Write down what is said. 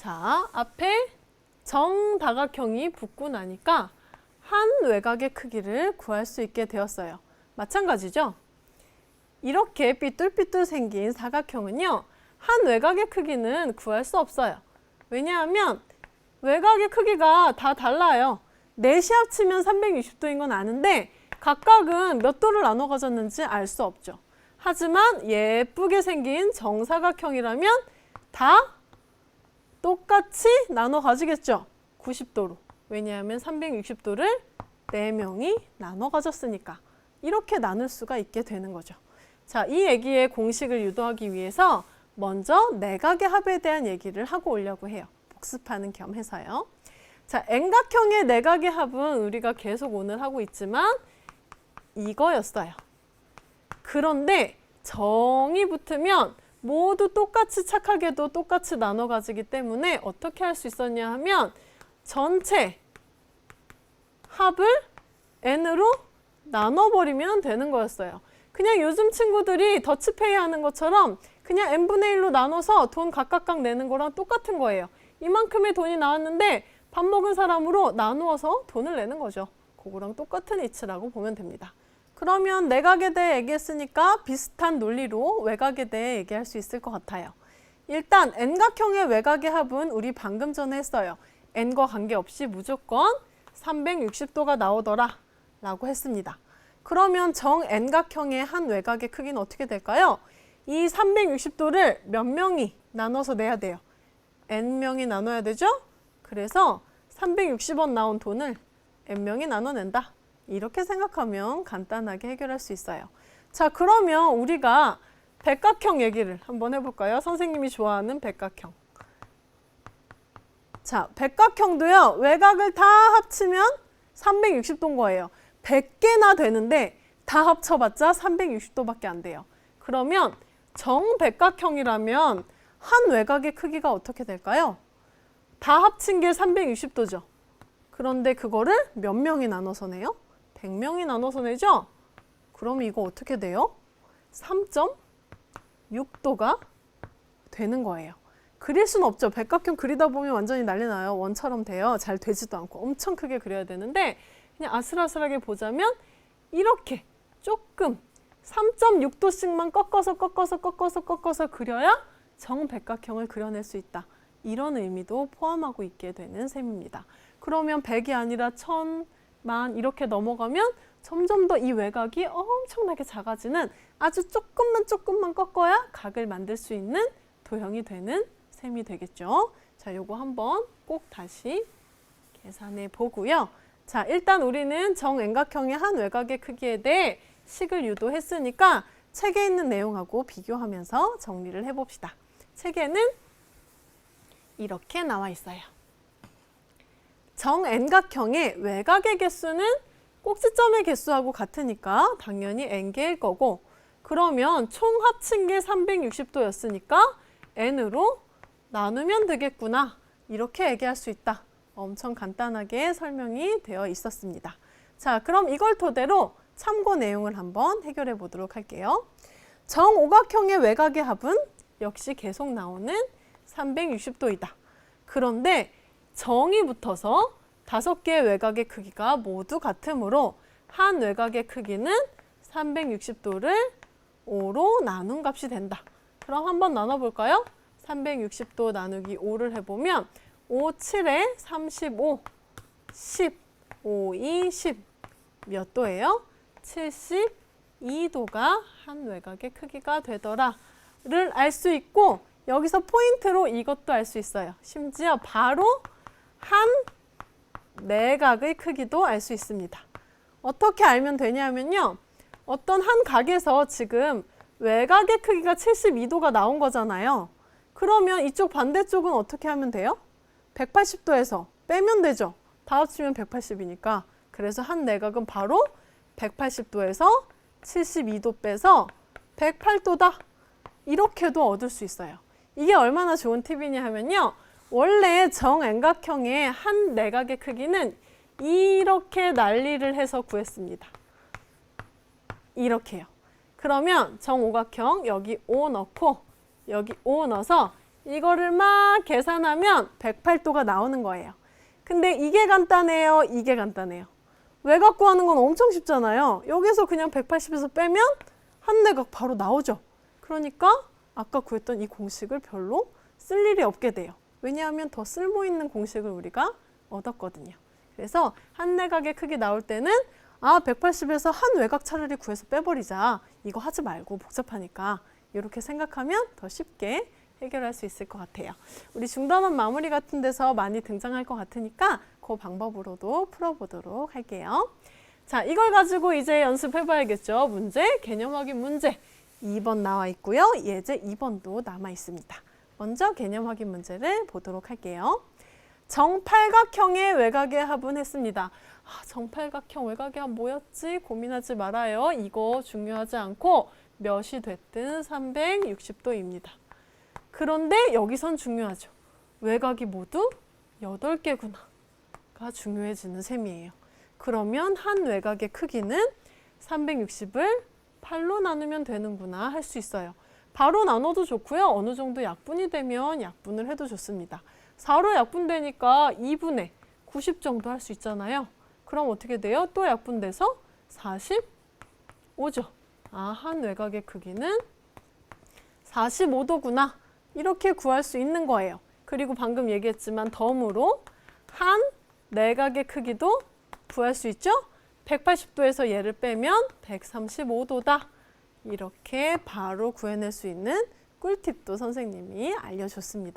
자, 앞에 정다각형이 붙고 나니까 한 외곽의 크기를 구할 수 있게 되었어요. 마찬가지죠? 이렇게 삐뚤삐뚤 생긴 사각형은요, 한 외곽의 크기는 구할 수 없어요. 왜냐하면 외곽의 크기가 다 달라요. 넷이 합치면 360도인 건 아는데 각각은 몇 도를 나눠 가졌는지 알 수 없죠. 하지만 예쁘게 생긴 정사각형이라면 다 똑같이 나눠 가지겠죠. 90도로. 왜냐하면 360도를 4명이 나눠 가졌으니까. 이렇게 나눌 수가 있게 되는 거죠. 자, 이 얘기의 공식을 유도하기 위해서 먼저 내각의 합에 대한 얘기를 하고 오려고 해요. 복습하는 겸 해서요. 자, N각형의 내각의 합은 우리가 계속 오늘 하고 있지만 이거였어요. 그런데 정이 붙으면 모두 똑같이 착하게도 똑같이 나눠 가지기 때문에 어떻게 할 수 있었냐 하면 전체 합을 n으로 나눠버리면 되는 거였어요. 그냥 요즘 친구들이 더치페이 하는 것처럼 그냥 n분의 1로 나눠서 돈 각각 내는 거랑 똑같은 거예요. 이만큼의 돈이 나왔는데 밥 먹은 사람으로 나누어서 돈을 내는 거죠. 그거랑 똑같은 이치라고 보면 됩니다. 그러면 내각에 대해 얘기했으니까 비슷한 논리로 외곽에 대해 얘기할 수 있을 것 같아요. 일단 N각형의 외곽의 합은 우리 방금 전에 했어요. N과 관계없이 무조건 360도가 나오더라 라고 했습니다. 그러면 정 N각형의 한 외곽의 크기는 어떻게 될까요? 이 360도를 몇 명이 나눠서 내야 돼요? N명이 나눠야 되죠? 그래서 360원 나온 돈을 N명이 나눠낸다. 이렇게 생각하면 간단하게 해결할 수 있어요. 자, 그러면 우리가 백각형 얘기를 한번 해볼까요? 선생님이 좋아하는 백각형. 자, 백각형도요. 외곽을 다 합치면 360도인 거예요. 100개나 되는데 다 합쳐봤자 360도밖에 안 돼요. 그러면 정백각형이라면 한 외곽의 크기가 어떻게 될까요? 다 합친 게 360도죠. 그런데 그거를 몇 명이 나눠서 내요? 100명이 나눠서 내죠? 그럼 이거 어떻게 돼요? 3.6도가 되는 거예요. 그릴 수는 없죠. 백각형 그리다 보면 완전히 난리 나요. 원처럼 돼요. 잘 되지도 않고 엄청 크게 그려야 되는데 그냥 아슬아슬하게 보자면 이렇게 조금 3.6도씩만 꺾어서 그려야 정백각형을 그려낼 수 있다. 이런 의미도 포함하고 있게 되는 셈입니다. 그러면 100이 아니라 1000, 10,000 이렇게 넘어가면 점점 더 이 외곽이 엄청나게 작아지는 아주 조금만 꺾어야 각을 만들 수 있는 도형이 되는 셈이 되겠죠. 자, 요거 한번 꼭 다시 계산해 보고요. 자, 일단 우리는 정N각형의 한 외곽의 크기에 대해 식을 유도했으니까 책에 있는 내용하고 비교하면서 정리를 해봅시다. 책에는 이렇게 나와 있어요. 정N각형의 외곽의 개수는 꼭지점의 개수하고 같으니까 당연히 n개일 거고, 그러면 총 합친 게 360도였으니까 n으로 나누면 되겠구나. 이렇게 얘기할 수 있다. 엄청 간단하게 설명이 되어 있었습니다. 자, 그럼 이걸 토대로 참고 내용을 한번 해결해 보도록 할게요. 정오각형의 외곽의 합은 역시 계속 나오는 360도이다. 그런데 정이 붙어서 5개의 외곽의 크기가 모두 같으므로 한 외곽의 크기는 360도를 5로 나눈 값이 된다. 그럼 한번 나눠볼까요? 360도 나누기 5를 해보면 5, 7에 35, 10, 5, 2, 10. 몇 도예요? 72도가 한 외곽의 크기가 되더라를 알 수 있고, 여기서 포인트로 이것도 알 수 있어요. 심지어 바로 한 내각의 크기도 알 수 있습니다. 어떻게 알면 되냐면요. 어떤 한 각에서 지금 외곽의 크기가 72도가 나온 거잖아요. 그러면 이쪽 반대쪽은 어떻게 하면 돼요? 180도에서 빼면 되죠. 다 합치면 180이니까. 그래서 한 내각은 바로 180도에서 72도 빼서 108도다. 이렇게도 얻을 수 있어요. 이게 얼마나 좋은 팁이냐 하면요. 원래 정N각형의 한 내각의 크기는 이렇게 난리를 해서 구했습니다. 이렇게요. 그러면 정오각형 여기 5 넣고 여기 5 넣어서 이거를 막 계산하면 108도가 나오는 거예요. 근데 이게 간단해요? 이게 간단해요? 외곽 구하는 건 엄청 쉽잖아요. 여기서 그냥 180에서 빼면 한 내각 바로 나오죠. 그러니까 아까 구했던 이 공식을 별로 쓸 일이 없게 돼요. 왜냐하면 더 쓸모 있는 공식을 우리가 얻었거든요. 그래서 한 내각의 크기 나올 때는 180에서 한 외곽 차라리 구해서 빼버리자. 이거 하지 말고 복잡하니까 이렇게 생각하면 더 쉽게 해결할 수 있을 것 같아요. 우리 중단원 마무리 같은 데서 많이 등장할 것 같으니까 그 방법으로도 풀어보도록 할게요. 자, 이걸 가지고 이제 연습해봐야겠죠. 문제, 개념 확인 문제 2번 나와 있고요. 예제 2번도 남아 있습니다. 먼저 개념 확인 문제를 보도록 할게요. 정팔각형의 외곽의 합은 했습니다. 정팔각형 외곽의 합 뭐였지? 고민하지 말아요. 이거 중요하지 않고 몇이 됐든 360도입니다. 그런데 여기선 중요하죠. 외곽이 모두 8개구나가 중요해지는 셈이에요. 그러면 한 외곽의 크기는 360을 8로 나누면 되는구나 할 수 있어요. 바로 나눠도 좋고요. 어느 정도 약분이 되면 약분을 해도 좋습니다. 4로 약분되니까 2분의 90 정도 할 수 있잖아요. 그럼 어떻게 돼요? 또 약분돼서 45죠. 한 외곽의 크기는 45도구나. 이렇게 구할 수 있는 거예요. 그리고 방금 얘기했지만 덤으로 한 내각의 크기도 구할 수 있죠? 180도에서 얘를 빼면 135도다. 이렇게 바로 구해낼 수 있는 꿀팁도 선생님이 알려줬습니다.